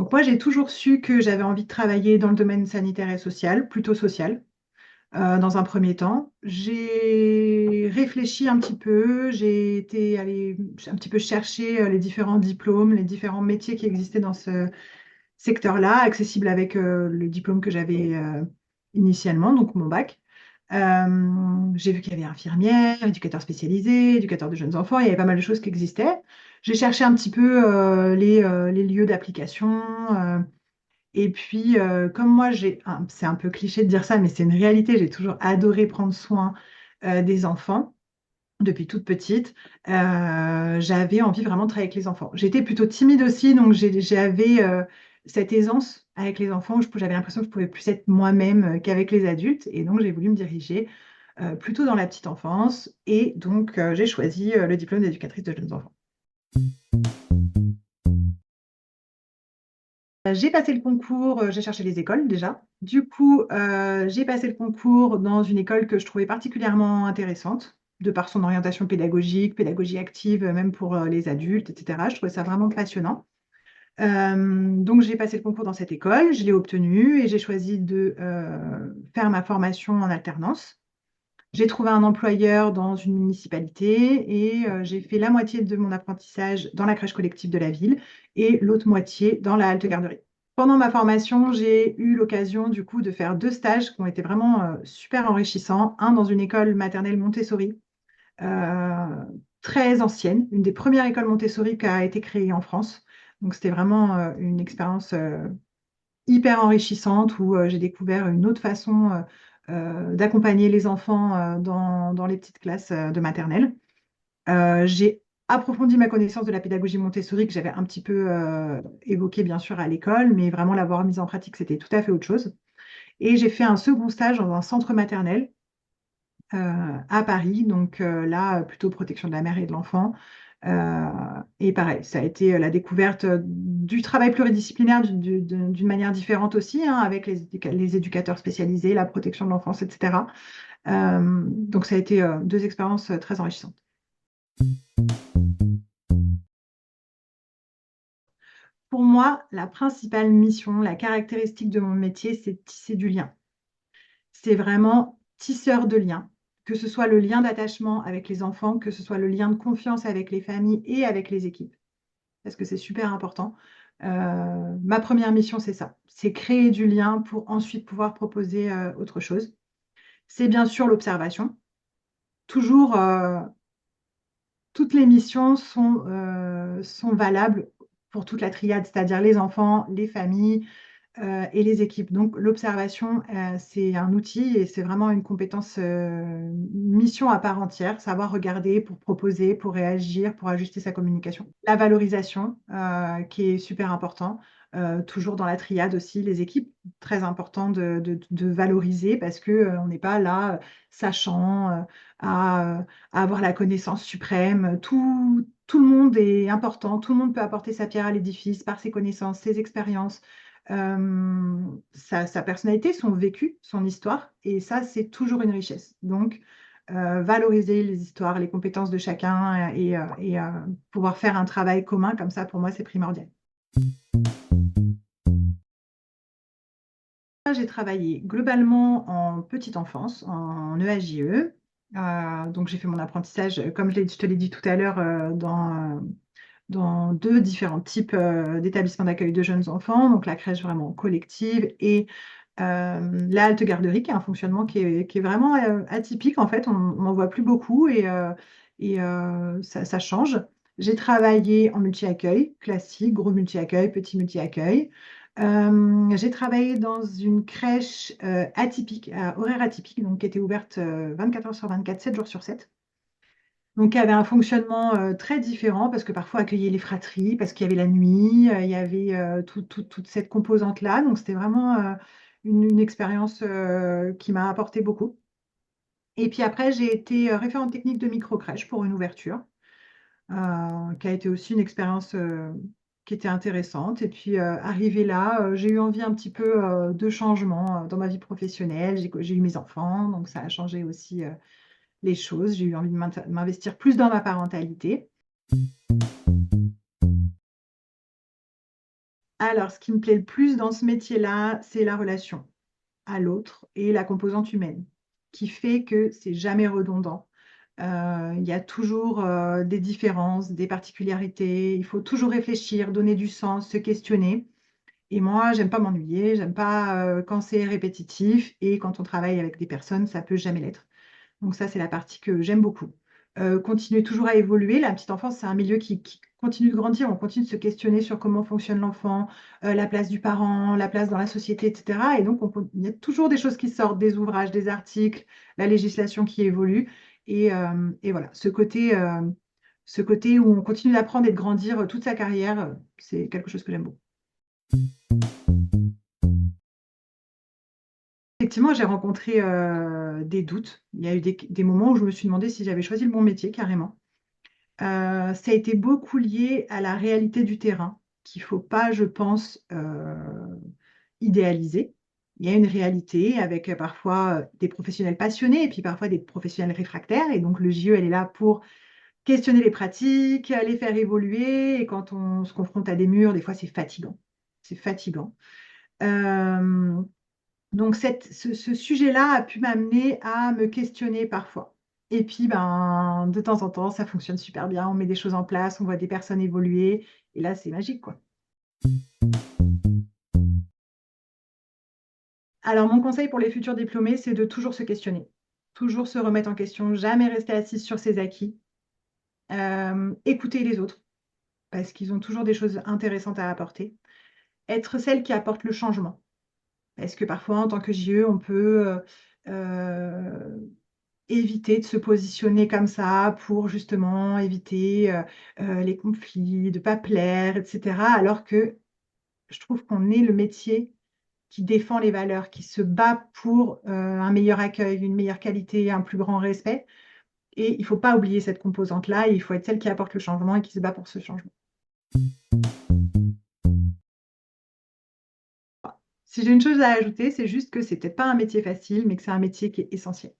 Donc moi, j'ai toujours su que j'avais envie de travailler dans le domaine sanitaire et social, plutôt social, dans un premier temps. J'ai réfléchi un petit peu, j'ai été allée un petit peu chercher les différents diplômes, les différents métiers qui existaient dans ce secteur-là, accessibles avec le diplôme que j'avais initialement, donc mon bac. J'ai vu qu'il y avait infirmière, éducateur spécialisé, éducateur de jeunes enfants, il y avait pas mal de choses qui existaient. J'ai cherché un petit peu les lieux d'application. Et puis, comme moi, c'est un peu cliché de dire ça, mais c'est une réalité, j'ai toujours adoré prendre soin des enfants depuis toute petite. J'avais envie vraiment de travailler avec les enfants. J'étais plutôt timide aussi, donc j'avais cette aisance avec les enfants où j'avais l'impression que je pouvais plus être moi-même qu'avec les adultes. Et donc, j'ai voulu me diriger plutôt dans la petite enfance. Et donc, j'ai choisi le diplôme d'éducatrice de jeunes enfants. J'ai passé le concours, j'ai cherché les écoles déjà. Du coup, j'ai passé le concours dans une école que je trouvais particulièrement intéressante, de par son orientation pédagogique, pédagogie active, même pour les adultes, etc. Je trouvais ça vraiment passionnant. Donc, j'ai passé le concours dans cette école, je l'ai obtenu et j'ai choisi de faire ma formation en alternance. J'ai trouvé un employeur dans une municipalité et j'ai fait la moitié de mon apprentissage dans la crèche collective de la ville et l'autre moitié dans la halte garderie. Pendant ma formation, j'ai eu l'occasion du coup de faire deux stages qui ont été vraiment super enrichissants. Un dans une école maternelle Montessori, euh, très ancienne, une des premières écoles Montessori qui a été créée en France. Donc c'était vraiment une expérience hyper enrichissante où j'ai découvert une autre façon d'accompagner les enfants dans les petites classes de maternelle. J'ai approfondi ma connaissance de la pédagogie Montessori que j'avais un petit peu évoquée bien sûr à l'école, mais vraiment l'avoir mise en pratique, c'était tout à fait autre chose. Et j'ai fait un second stage dans un centre maternel à Paris, donc là, plutôt protection de la mère et de l'enfant. Euh, et pareil, ça a été la découverte du travail pluridisciplinaire d'une manière différente aussi, hein, avec les éducateurs spécialisés, la protection de l'enfance, etc. Donc ça a été deux expériences très enrichissantes. Pour moi, la principale mission, la caractéristique de mon métier, c'est de tisser du lien. C'est vraiment tisseur de liens, que ce soit le lien d'attachement avec les enfants, que ce soit le lien de confiance avec les familles et avec les équipes, parce que c'est super important. Ma première mission, c'est ça, c'est créer du lien pour ensuite pouvoir proposer autre chose. C'est bien sûr l'observation. Toujours, toutes les missions sont valables pour toute la triade, c'est-à-dire les enfants, les familles, et les équipes. Donc, l'observation, c'est un outil et c'est vraiment une compétence, mission à part entière, savoir regarder pour proposer, pour réagir, pour ajuster sa communication. La valorisation, qui est super important. Toujours dans la triade aussi, les équipes, très important de valoriser parce que on n'est pas là sachant à avoir la connaissance suprême. Tout le monde est important, tout le monde peut apporter sa pierre à l'édifice par ses connaissances, ses expériences, sa personnalité, son vécu, son histoire. Et ça, c'est toujours une richesse. Donc, valoriser les histoires, les compétences de chacun et pouvoir faire un travail commun comme ça, pour moi, c'est primordial. J'ai travaillé globalement en petite enfance, en EAJE. Donc, j'ai fait mon apprentissage, comme je te l'ai dit tout à l'heure, dans deux différents types d'établissements d'accueil de jeunes enfants, donc la crèche vraiment collective et la halte garderie, qui est un fonctionnement qui est vraiment atypique. En fait, on n'en voit plus beaucoup et ça change. J'ai travaillé en multi-accueil, classique, gros multi-accueil, petit multi-accueil. J'ai travaillé dans une crèche atypique, à horaire atypique, donc qui était ouverte 24 heures sur 24, 7 jours sur 7. Donc, il y avait un fonctionnement très différent parce que parfois accueillir les fratries, parce qu'il y avait la nuit, il y avait toute cette composante-là. Donc, c'était vraiment une expérience qui m'a apporté beaucoup. Et puis après, j'ai été référente technique de microcrèche pour une ouverture, qui a été aussi une expérience qui était intéressante. Et puis, arrivée là, j'ai eu envie un petit peu de changement dans ma vie professionnelle. J'ai eu mes enfants, donc ça a changé aussi les choses. J'ai eu envie de m'investir plus dans ma parentalité. Alors, ce qui me plaît le plus dans ce métier-là, c'est la relation à l'autre et la composante humaine, qui fait que c'est jamais redondant. Il y a toujours des différences, des particularités. Il faut toujours réfléchir, donner du sens, se questionner. Et moi, j'aime pas m'ennuyer, j'aime pas quand c'est répétitif. Et quand on travaille avec des personnes, ça peut jamais l'être. Donc ça, c'est la partie que j'aime beaucoup. Continuer toujours à évoluer. La petite enfance, c'est un milieu qui continue de grandir. On continue de se questionner sur comment fonctionne l'enfant, la place du parent, la place dans la société, etc. Et donc, il y a toujours des choses qui sortent, des ouvrages, des articles, la législation qui évolue. Et voilà, ce côté où on continue d'apprendre et de grandir toute sa carrière, c'est quelque chose que j'aime beaucoup. Effectivement, j'ai rencontré des doutes. Il y a eu des moments où je me suis demandé si j'avais choisi le bon métier, carrément. Ça a été beaucoup lié à la réalité du terrain, qu'il ne faut pas, je pense, idéaliser. Il y a une réalité avec parfois des professionnels passionnés et puis parfois des professionnels réfractaires. Et donc, le JE, elle est là pour questionner les pratiques, les faire évoluer. Et quand on se confronte à des murs, des fois, c'est fatigant. C'est fatigant. Euh, donc ce sujet-là a pu m'amener à me questionner parfois. Et puis, ben, de temps en temps, ça fonctionne super bien. On met des choses en place, on voit des personnes évoluer. Et là, c'est magique, quoi. Alors, mon conseil pour les futurs diplômés, c'est de toujours se questionner, toujours se remettre en question, jamais rester assise sur ses acquis. Écouter les autres, parce qu'ils ont toujours des choses intéressantes à apporter. Être celle qui apporte le changement. Parce que parfois, en tant que JE, on peut euh, éviter de se positionner comme ça pour justement éviter les conflits, de pas plaire, etc. Alors que je trouve qu'on est le métier qui défend les valeurs, qui se bat pour un meilleur accueil, une meilleure qualité, un plus grand respect. Et il ne faut pas oublier cette composante-là. Il faut être celle qui apporte le changement et qui se bat pour ce changement. Si j'ai une chose à ajouter, c'est juste que c'est peut-être pas un métier facile, mais que c'est un métier qui est essentiel.